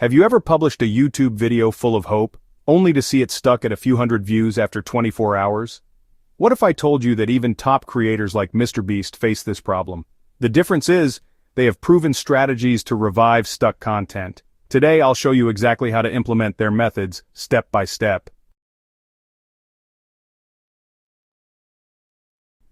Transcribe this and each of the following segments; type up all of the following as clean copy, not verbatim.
Have you ever published a YouTube video full of hope, only to see it stuck at a few hundred views after 24 hours? What if I told you that even top creators like MrBeast face this problem? The difference is, they have proven strategies to revive stuck content. Today I'll show you exactly how to implement their methods, step by step.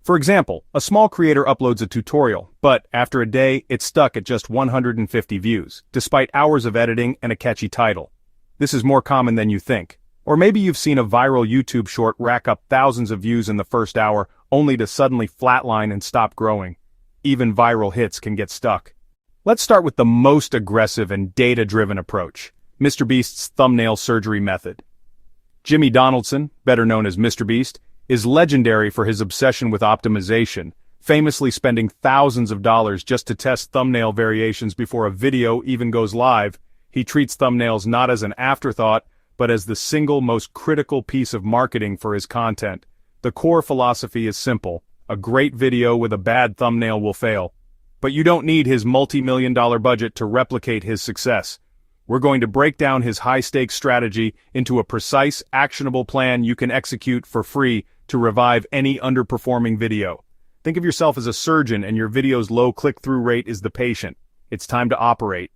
For example, a small creator uploads a tutorial, but after a day, it's stuck at just 150 views, despite hours of editing and a catchy title. This is more common than you think. Or maybe you've seen a viral YouTube short rack up thousands of views in the first hour, only to suddenly flatline and stop growing. Even viral hits can get stuck. Let's start with the most aggressive and data-driven approach, MrBeast's thumbnail surgery method. Jimmy Donaldson, better known as MrBeast, is legendary for his obsession with optimization, famously spending thousands of dollars just to test thumbnail variations before a video even goes live. He treats thumbnails not as an afterthought, but as the single most critical piece of marketing for his content. The core philosophy is simple: a great video with a bad thumbnail will fail. But you don't need his multi-million-dollar budget to replicate his success. We're going to break down his high-stakes strategy into a precise, actionable plan you can execute for free to revive any underperforming video. Think of yourself as a surgeon and your video's low click-through rate is the patient. It's time to operate.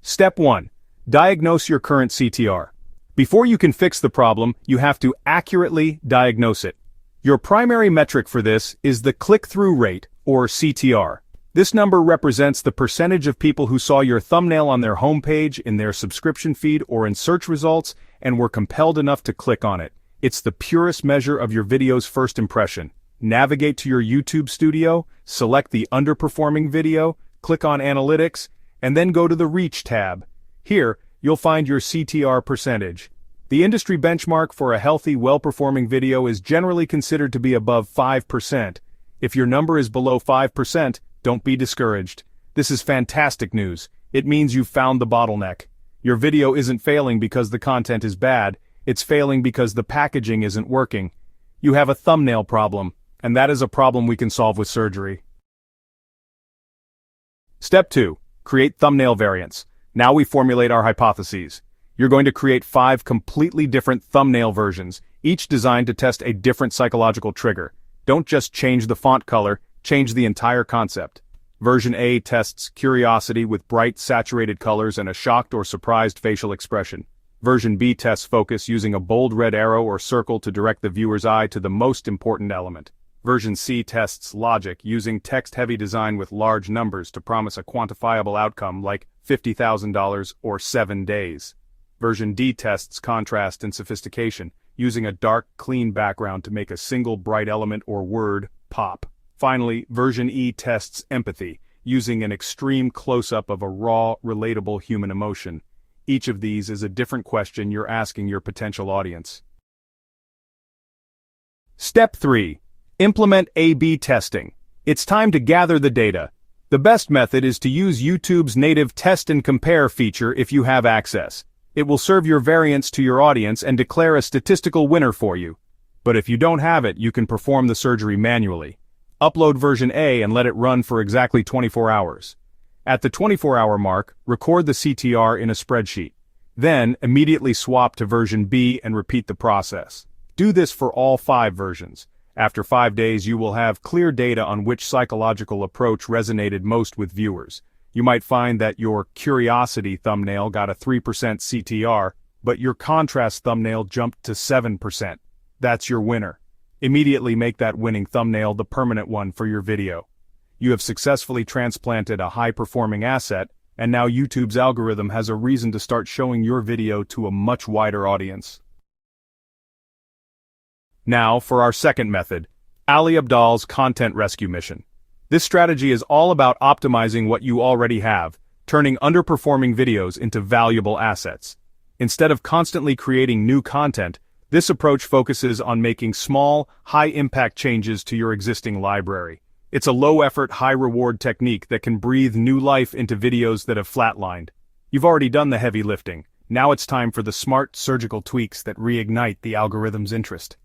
Step 1. Diagnose your current CTR. Before you can fix the problem, you have to accurately diagnose it. Your primary metric for this is the click-through rate, or CTR. This number represents the percentage of people who saw your thumbnail on their homepage, in their subscription feed, or in search results, and were compelled enough to click on it. It's the purest measure of your video's first impression. Navigate to your YouTube studio, select the underperforming video, click on Analytics, and then go to the Reach tab. Here, you'll find your CTR percentage. The industry benchmark for a healthy, well-performing video is generally considered to be above 5%. If your number is below 5%, don't be discouraged. This is fantastic news. It means you've found the bottleneck. Your video isn't failing because the content is bad, it's failing because the packaging isn't working. You have a thumbnail problem, and that is a problem we can solve with surgery. Step 2. Create thumbnail variants. Now we formulate our hypotheses. You're going to create 5 completely different thumbnail versions, each designed to test a different psychological trigger. Don't just change the font color, change the entire concept. Version A tests curiosity with bright, saturated colors and a shocked or surprised facial expression. Version B tests focus using a bold red arrow or circle to direct the viewer's eye to the most important element. Version C tests logic using text-heavy design with large numbers to promise a quantifiable outcome like $50,000 or 7 days. Version D tests contrast and sophistication, using a dark, clean background to make a single bright element or word pop. Finally, version E tests empathy, using an extreme close-up of a raw, relatable human emotion. Each of these is a different question you're asking your potential audience. Step 3. Implement A/B testing. It's time to gather the data. The best method is to use YouTube's native test and compare feature if you have access. It will serve your variants to your audience and declare a statistical winner for you. But if you don't have it, you can perform the surgery manually. Upload version A and let it run for exactly 24 hours. At the 24-hour mark, record the CTR in a spreadsheet. Then, immediately swap to version B and repeat the process. Do this for all 5 versions. After 5 days, you will have clear data on which psychological approach resonated most with viewers. You might find that your curiosity thumbnail got a 3% CTR, but your contrast thumbnail jumped to 7%. That's your winner. Immediately make that winning thumbnail the permanent one for your video. You have successfully transplanted a high-performing asset, and now YouTube's algorithm has a reason to start showing your video to a much wider audience. Now for our second method, Ali Abdaal's content rescue mission. This strategy is all about optimizing what you already have, turning underperforming videos into valuable assets. Instead of constantly creating new content, this approach focuses on making small, high-impact changes to your existing library. It's a low-effort, high-reward technique that can breathe new life into videos that have flatlined. You've already done the heavy lifting. Now it's time for the smart, surgical tweaks that reignite the algorithm's interest.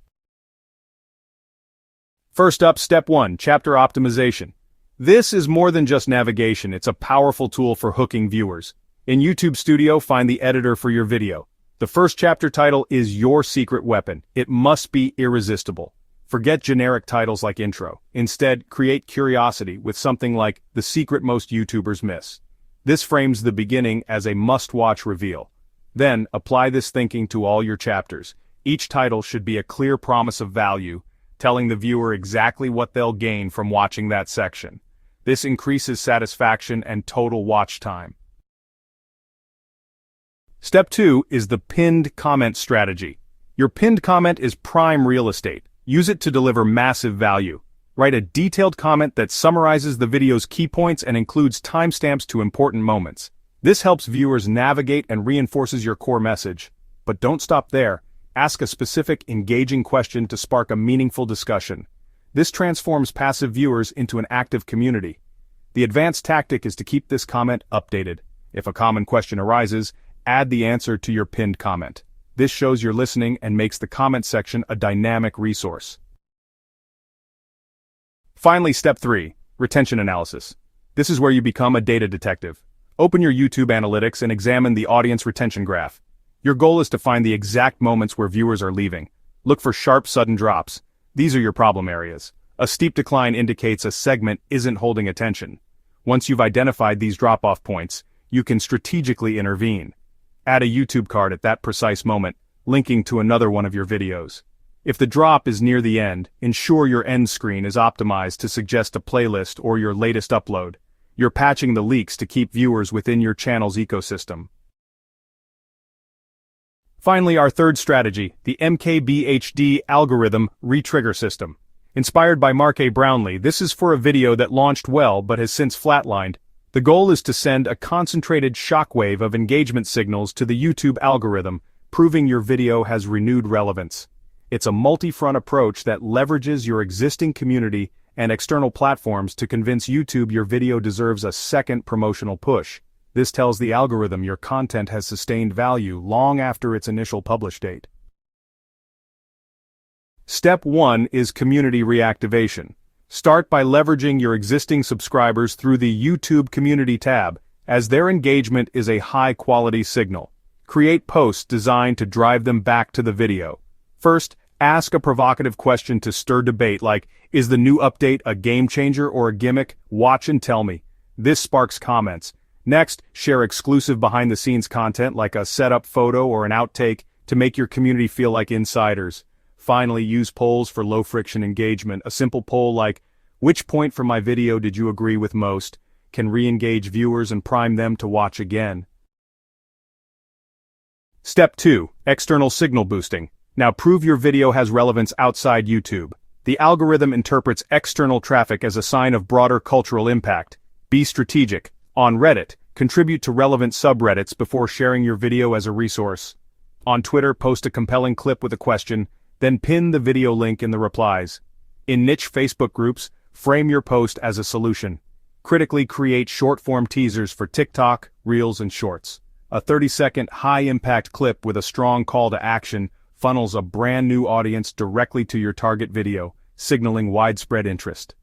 First up, Step 1, Chapter Optimization. This is more than just navigation, it's a powerful tool for hooking viewers. In YouTube Studio, find the editor for your video. The first chapter title is your secret weapon. It must be irresistible. Forget generic titles like intro. Instead, create curiosity with something like the secret most YouTubers miss. This frames the beginning as a must-watch reveal. Then, apply this thinking to all your chapters. Each title should be a clear promise of value, telling the viewer exactly what they'll gain from watching that section. This increases satisfaction and total watch time. Step 2 is the pinned comment strategy. Your pinned comment is prime real estate. Use it to deliver massive value. Write a detailed comment that summarizes the video's key points and includes timestamps to important moments. This helps viewers navigate and reinforces your core message. But don't stop there. Ask a specific, engaging question to spark a meaningful discussion. This transforms passive viewers into an active community. The advanced tactic is to keep this comment updated. If a common question arises, add the answer to your pinned comment. This shows you're listening and makes the comment section a dynamic resource. Finally, step 3, retention analysis. This is where you become a data detective. Open your YouTube analytics and examine the audience retention graph. Your goal is to find the exact moments where viewers are leaving. Look for sharp, sudden drops. These are your problem areas. A steep decline indicates a segment isn't holding attention. Once you've identified these drop-off points, you can strategically intervene. Add a YouTube card at that precise moment, linking to another one of your videos. If the drop is near the end, ensure your end screen is optimized to suggest a playlist or your latest upload. You're patching the leaks to keep viewers within your channel's ecosystem. Finally, our third strategy, the MKBHD algorithm Retrigger system. Inspired by Mark A. Brownlee, this is for a video that launched well but has since flatlined. The goal is to send a concentrated shockwave of engagement signals to the YouTube algorithm, proving your video has renewed relevance. It's a multi-front approach that leverages your existing community and external platforms to convince YouTube your video deserves a second promotional push. This tells the algorithm your content has sustained value long after its initial publish date. Step 1 is community reactivation. Start by leveraging your existing subscribers through the YouTube Community tab, as their engagement is a high-quality signal. Create posts designed to drive them back to the video. First, ask a provocative question to stir debate like, is the new update a game changer or a gimmick? Watch and tell me. This sparks comments. Next, share exclusive behind-the-scenes content like a setup photo or an outtake to make your community feel like insiders. Finally, use polls for low-friction engagement. A simple poll like, which point from my video did you agree with most, can re-engage viewers and prime them to watch again. Step 2, external signal boosting. Now prove your video has relevance outside YouTube. The algorithm interprets external traffic as a sign of broader cultural impact. Be strategic. On Reddit, contribute to relevant subreddits before sharing your video as a resource. On Twitter, post a compelling clip with a question, then pin the video link in the replies. In niche Facebook groups, frame your post as a solution. Critically create short-form teasers for TikTok, Reels, and Shorts. A 30-second high-impact clip with a strong call to action funnels a brand new audience directly to your target video, signaling widespread interest.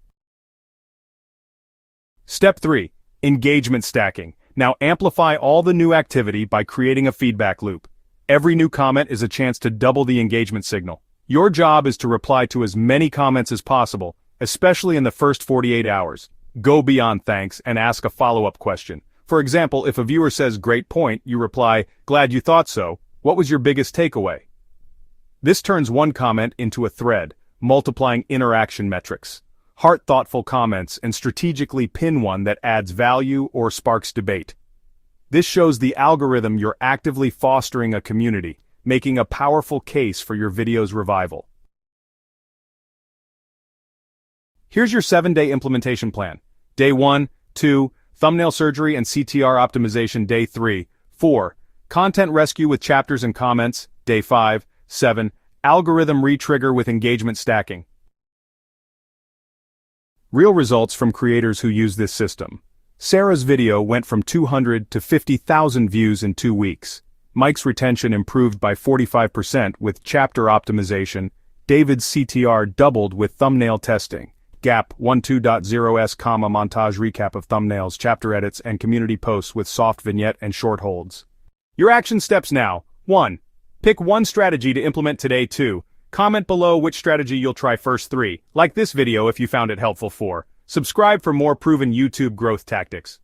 Step 3. Engagement stacking. Now amplify all the new activity by creating a feedback loop. Every new comment is a chance to double the engagement signal. Your job is to reply to as many comments as possible, especially in the first 48 hours. Go beyond thanks and ask a follow-up question. For example, if a viewer says great point, you reply, glad you thought so. What was your biggest takeaway? This turns one comment into a thread, multiplying interaction metrics. Heart thoughtful comments and strategically pin one that adds value or sparks debate. This shows the algorithm you're actively fostering a community, making a powerful case for your video's revival. Here's your 7-day implementation plan. Day 1, 2, thumbnail surgery and CTR optimization. Day 3, 4, content rescue with chapters and comments. Day 5, 7, algorithm retrigger with engagement stacking. Real results from creators who use this system. Sarah's video went from 200 to 50,000 views in 2 weeks. Mike's retention improved by 45% with chapter optimization. David's CTR doubled with thumbnail testing. Gap 12.0s, montage recap of thumbnails, chapter edits, and community posts with soft vignette and short holds. Your action steps now. 1. Pick one strategy to implement today. 2. Comment below which strategy you'll try first. 3. Like this video if you found it helpful. 4. Subscribe for more proven YouTube growth tactics.